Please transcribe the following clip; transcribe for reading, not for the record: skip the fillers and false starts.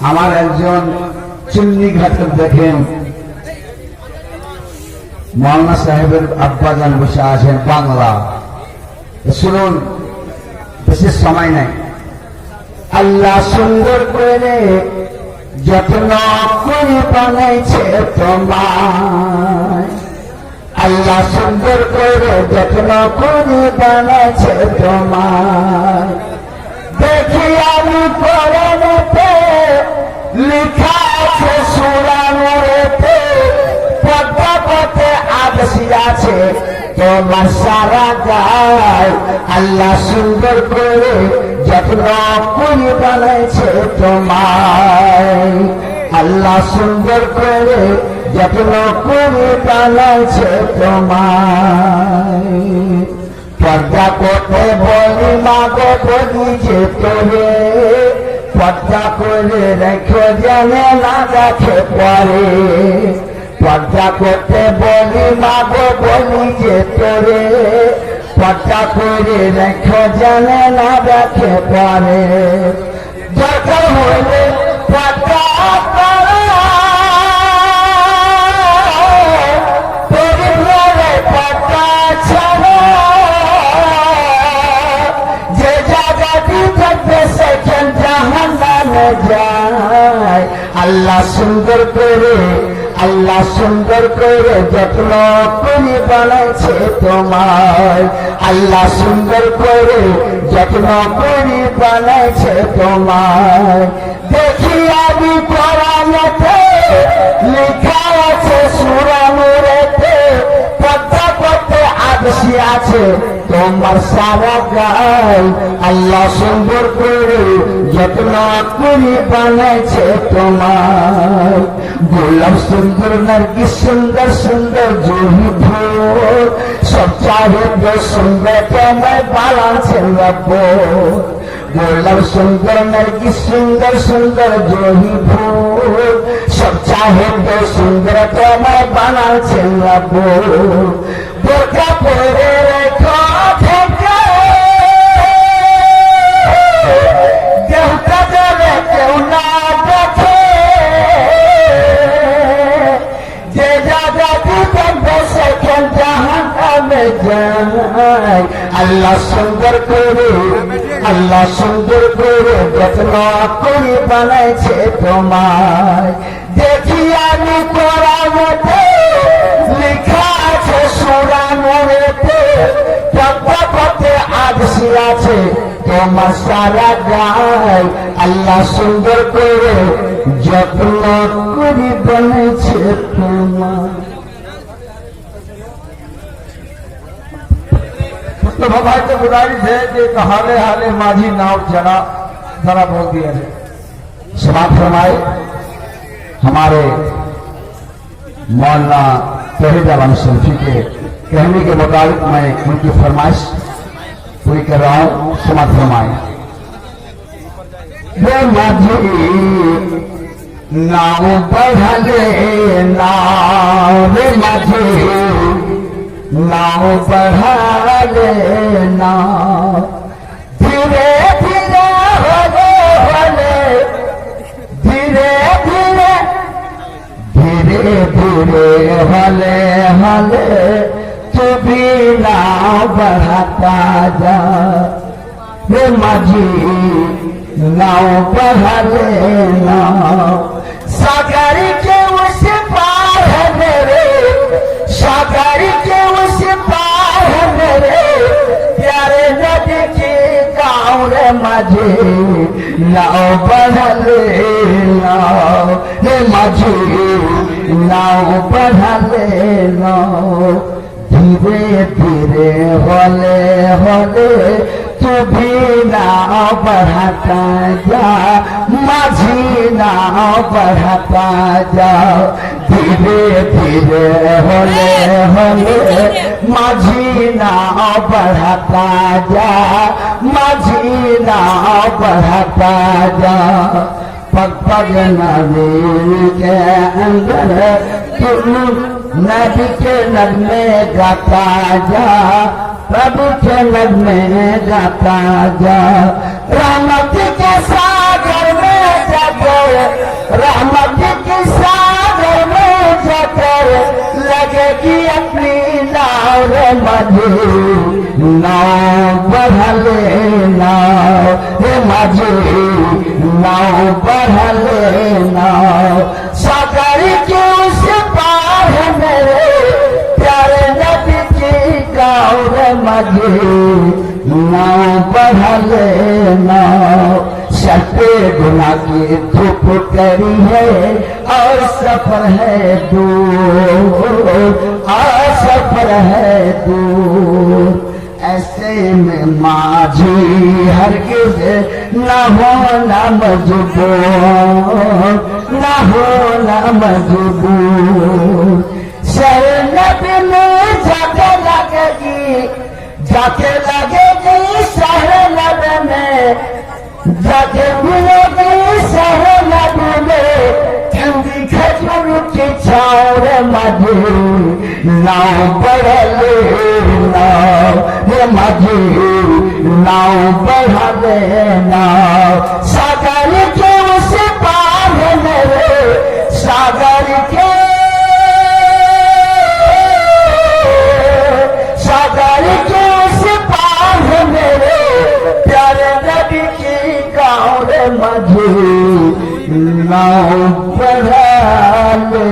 আমার একজন চুন্নি ঘাটের দেখেন মৌলানা সাহেবের আব্বাজান বসে আছেন বাংলা শুনুন, বেশি সময় নাই। আল্লাহ সুন্দর করে যত্ন করে বানাইছে তোমায়, আল্লাহ সুন্দর করে যত্ন করে বানাইছে তোমায়। দেখি আমি কোরআনেতে লেখা আছে সূরা নূরেতে, পদ্মা পথে আদেশি আছে তোমার সারা গায়। আল্লাহ সুন্দর করে যত্ন করে বানাইছে তোমায়, আল্লাহ সুন্দর করে যত্ন করে বানাইছে তোমায়। পর্দা করতে বলি মাগো বলি যে তোরে, পর্দা করে রেখে জানে না রাখে পরে। পর্দা করতে বলি মাগো বলি যে তোরে, পর্দা করে রেখে জানে না রাখে পরে। দরকার হলে পর্দা যায়। আল্লাহ সুন্দর করে, আল্লাহ সুন্দর করে যত্ন করে বানাইছে তোমায়, আল্লাহ সুন্দর করে যত্ন করে বানাইছে তোমায়। দেখি আমি কোরআনেতে লেখা আছে সূরা নূরেতে, পদ্মা পথে আদেশি আছে তোমার সারা গায়। আল্লাহ সুন্দর করে যত্ন করে বানাইছে তোমায়। গোলাপ সুন্দর নার্গিস সুন্দর সুন্দর জহি ভোর, সব চাহিদা সুন্দর তোমায় বানাইছে রব্ব। গোলাপ সুন্দর নার্গিস সুন্দর সুন্দর জহি ভোর, সব চাহিদা সুন্দর তোমায় বানাইছে রব্ব। বোরকা পরে রেখো আল্লাহ সুন্দর করে, আল্লাহ সুন্দর করে যত্ন করে বানাইছে তোমায়। দেখি আমি কোরআনেতে লেখা আছে সূরা নূরেতে, পদ্মা পথে আদেশি আছে তোমার সারা গায়। আল্লাহ সুন্দর করে যত্ন করে বানাইছে তোমায়। तो भाई तो गुजारिश है कि हाले हाले माझी नाव जरा जरा बोल दिया है। समाप्त फरमाए हमारे मौलाना तौहीद आलम सल्फी के कहने के मुताबिक मैं उनकी फरमाइश पूरी कर रहा हूँ। समाप्त फरमाए। माझी नाव बढ़ले नाव, माझी नाव बढ़ा लेना, धीरे धीरे होले होले, धीरे धीरे धीरे धीरे होले होले, तू भी नाव बढ़ाता जा। रे माझी नाव बढ़ा लेना, सागर के उस पार है मेरे, सागर के उस पार है मेरे प्यारे नदी के गाँव रे माझी नाव बढ़ा लेना, रे माझी नाव बढ़ा लेना। धीरे धीरे होले होले तू भी नाव बढ़ाता जा, माझी नाव बढ़ाता जा। धीरे धीरे होले होले माझी नाव बढ़ाता जा, माझी नाव बढ़ाता जा। पग पग नदी के अंदर तुम नदी के नगमे गाता जा, प्रभु के नगमे गाता जा। रहमत के सागर में रे माझी नाव बढ़ले नाव रे माझी नाव बढ़ले नाव सागर के उस पार है मेरे प्यारे नबी की गाँव रे माझी नाव बढ़ले नाव सटे गुना की धूप करी है और सफर है दूर और सफर है दूर ऐसे में माझी हरगिज न हो न मजबूर न हो न मजबूर शरण नबी में जाके लगेगी शहर नबी में जाके मिलेगी शहर नबी में ठंडी खजूर की छाँव रे माझी नाव बढ़ले नाव रे माझी नाव बढ़ले नाव सागर के उस पार है मेरे सागर के उस पार है मेरे प्यारे नबी की गाँव रे माझी नाव बढ़ले